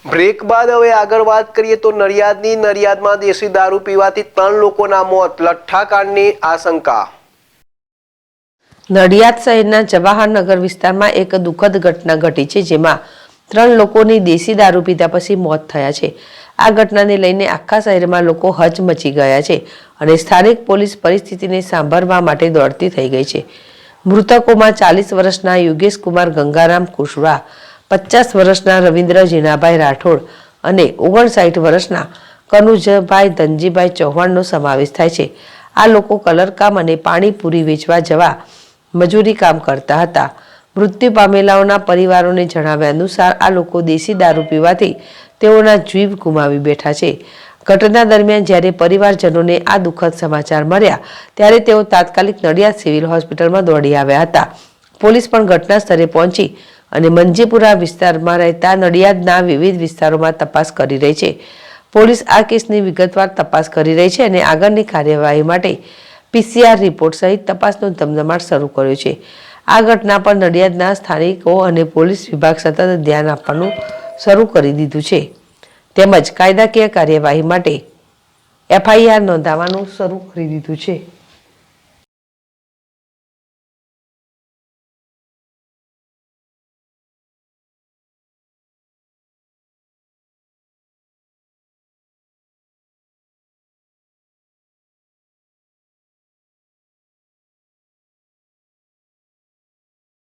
Break બાદ હવે આગળ વાત કરીએ તો નડિયાદમાં દેશી દારૂ પીવાથી 3 લોકોના મોત, લઠ્ઠાકાંડની આશંકા। નડિયાદ શહેરના જવાહરનગર વિસ્તારમાં એક દુઃખદ ઘટના ઘટી છે, જેમાં 3 લોકોની દેશી દારૂ પીધા પછી મોત થયા છે। આ ઘટનાને લઈને આખા શહેરમાં લોકો હચમચી ગયા છે અને સ્થાનિક પોલીસ પરિસ્થિતિને સાંભળવા માટે દોડતી થઈ ગઈ છે। મૃતકોમાં 40 વર્ષના યોગેશ કુમાર ગંગારામ કુશવાહ, 50 વર્ષના રવિન્દ્ર જીનાભાઈ રાઠોડ અને 59 વર્ષના કનુજભાઈ ધનજીભાઈ ચૌહાણનો સમાવેશ થાય છે। આ લોકો કલરકામ અને પાણીપુરી વેચવા જવા મજૂરી કામ કરતા હતા। મૃત્યુ પામેલાઓના પરિવારોને જણાવ્યા અનુસાર આ લોકો દેશી દારૂ પીવાથી તેઓના જીવ ગુમાવી બેઠા છે। ઘટના દરમિયાન જ્યારે પરિવારજનોને આ દુઃખદ સમાચાર મળ્યા ત્યારે તેઓ તાત્કાલિક નડિયાદ સિવિલ હોસ્પિટલમાં દોડી આવ્યા હતા। પોલીસ પણ ઘટના સ્થળે પહોંચી અને મંજીપુરા વિસ્તારમાં રહેતા નડિયાદના વિવિધ વિસ્તારોમાં તપાસ કરી રહી છે। પોલીસ આ કેસની વિગતવાર તપાસ કરી રહી છે અને આગળની કાર્યવાહી માટે PCR રિપોર્ટ સહિત તપાસનો ધમધમાટ શરૂ કર્યો છે। આ ઘટના પર નડિયાદના સ્થાનિકો અને પોલીસ વિભાગ સતત ધ્યાન આપવાનું શરૂ કરી દીધું છે, તેમજ કાયદાકીય કાર્યવાહી માટે FIR નોંધાવવાનું શરૂ કરી દીધું છે।